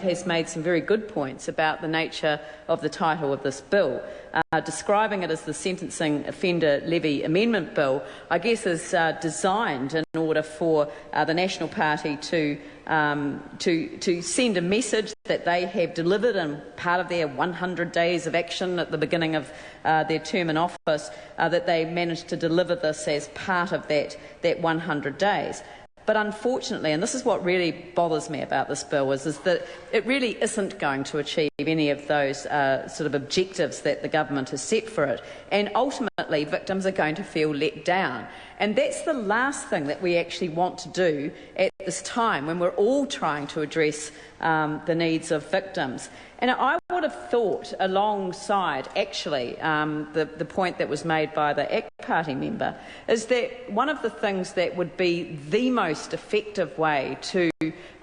has made some very good points about the nature of the title of this bill. Describing it as the Sentencing Offender Levy Amendment Bill, I guess is designed in order for the National Party to send a message that they have delivered in part of their 100 days of action at the beginning of their term in office, that they managed to deliver this as part of that 100 days. But unfortunately, and this is what really bothers me about this bill, is that it really isn't going to achieve any of those sort of objectives that the government has set for it. And ultimately, victims are going to feel let down. And that's the last thing that we actually want to do at this time when we're all trying to address the needs of victims. And I would have thought, alongside actually the point that was made by the ACT Party member, is that one of the things that would be the most effective way to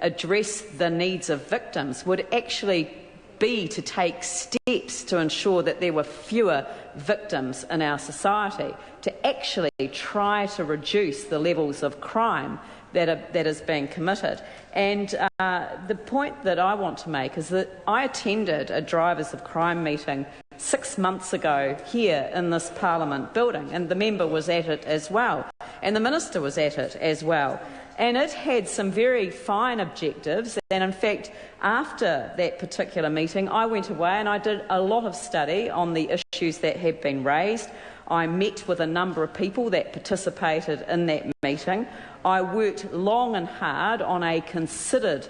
address the needs of victims would actually be to take steps to ensure that there were fewer victims in our society, to actually try to reduce the levels of crime that is being committed. And the point that I want to make is that I attended a Drivers of Crime meeting 6 months ago here in this Parliament building, and the member was at it as well, and the Minister was at it as well. And it had some very fine objectives, and in fact, after that particular meeting, I went away and I did a lot of study on the issues that had been raised. I met with a number of people that participated in that meeting. I worked long and hard on a considered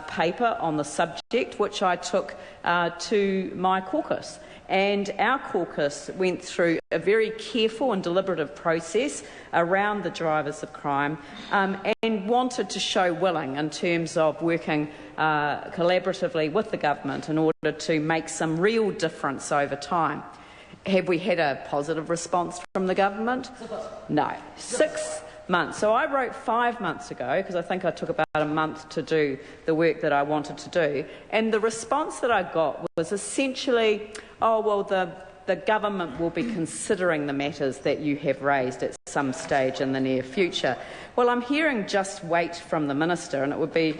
paper on the subject, which I took to my caucus. And our caucus went through a very careful and deliberative process around the drivers of crime and wanted to show willing in terms of working collaboratively with the government in order to make some real difference over time. Have we had a positive response from the government? No. 6 months. So I wrote 5 months ago, because I think I took about a month to do the work that I wanted to do, and the response that I got was essentially, oh, well, the government will be considering the matters that you have raised at some stage in the near future. Well, I'm hearing just wait from the Minister, and it would be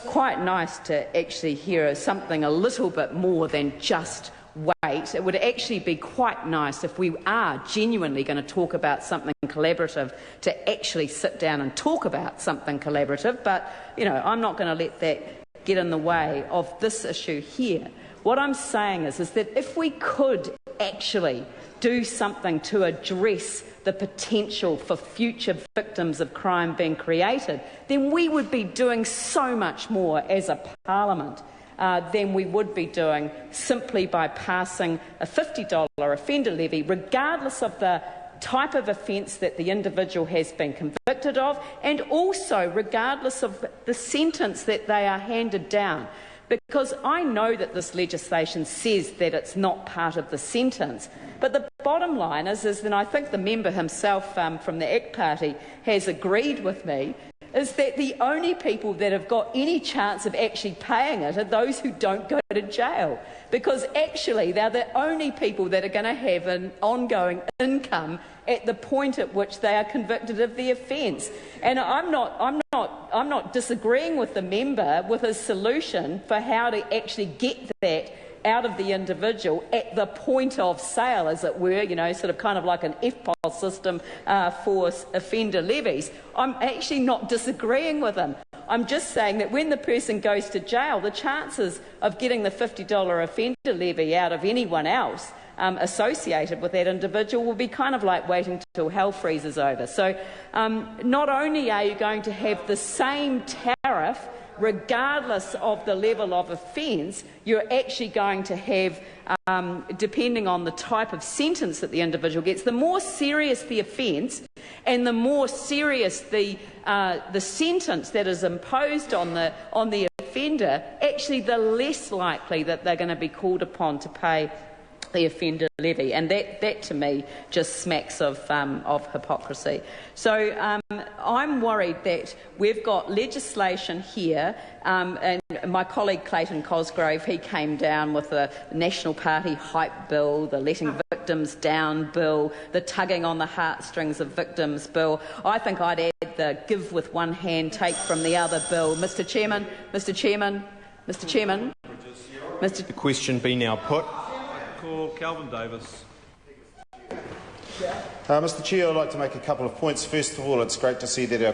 quite nice to actually hear something a little bit more than just wait. It would actually be quite nice if we are genuinely going to talk about something collaborative to actually sit down and talk about something collaborative. But, you know, I'm not going to let that get in the way of this issue here. What I'm saying is that if we could actually do something to address the potential for future victims of crime being created, then we would be doing so much more as a parliament than we would be doing simply by passing a $50 offender levy, regardless of the type of offence that the individual has been convicted of, and also regardless of the sentence that they are handed down. Because I know that this legislation says that it's not part of the sentence, but the bottom line is and I think the member himself from the ACT Party has agreed with me, is that the only people that have got any chance of actually paying it are those who don't go to jail, because actually they're the only people that are going to have an ongoing income at the point at which they are convicted of the offence. And I'm not disagreeing with the member with his solution for how to actually get that out of the individual at the point of sale, as it were, you know, sort of kind of like an FPOS system for offender levies. I'm actually not disagreeing with him. I'm just saying that when the person goes to jail, the chances of getting the $50 offender levy out of anyone else associated with that individual will be kind of like waiting till hell freezes over. So not only are you going to have the same tariff regardless of the level of offence, you're actually going to have, depending on the type of sentence that the individual gets, the more serious the offence and the more serious the sentence that is imposed on the offender, actually the less likely that they're going to be called upon to pay the offender levy, and that to me just smacks of hypocrisy. So I'm worried that we've got legislation here, and my colleague Clayton Cosgrove, he came down with the National Party hype bill, the letting victims down bill, the tugging on the heartstrings of victims bill. I think I'd add the give with one hand, take from the other bill. Mr. Chairman, Mr Chairman. The question be now put. Call Calvin Davis. Mr Chair, I'd like to make a couple of points. First of all, it's great to see that our